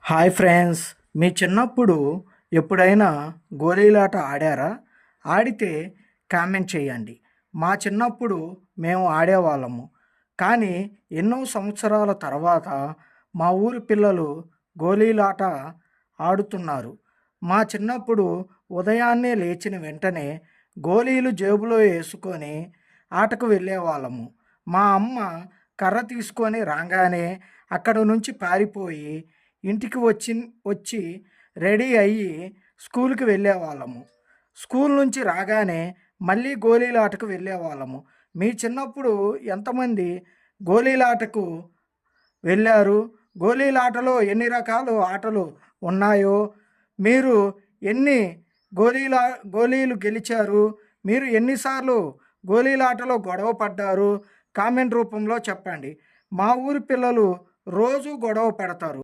Hi friends, మీ చిన్నప్పుడు ఎప్పుడైనా గోళీలాట ఆడారా? ఆడితే కామెంట్ చేయండి. మా చిన్నప్పుడు మేము ఆడేవాళ్ళము. కానీ ఎన్నో సంవత్సరాల తర్వాత మా ఊరి పిల్లలు గోళీలాట ఆడుతున్నారు. మా చిన్నప్పుడు ఉదయాన్నే లేచిన వెంటనే గోళీలు జేబులో వేసుకొని ఆటకు వెళ్ళేవాళ్ళము. మా అమ్మ కర్ర తీసుకొని రాగానే అక్కడ నుంచి పారిపోయి ఇంటికి వచ్చి రెడీ అయ్యి స్కూల్కి వెళ్ళేవాళ్ళము. స్కూల్ నుంచి రాగానే మళ్ళీ గోళీలాటకు వెళ్ళేవాళ్ళము. మీ చిన్నప్పుడు ఎంతమంది గోళీలాటకు వెళ్ళారు? గోళీలాటలో ఎన్ని రకాలు ఆటలు ఉన్నాయో, మీరు ఎన్ని గోళీలా గోళీలు గెలిచారు, మీరు ఎన్నిసార్లు గోళీలాటలో గొడవ పడ్డారు? కామెంట్ రూపంలో చెప్పండి. మా ఊరి పిల్లలు రోజు గొడవ పడతారు.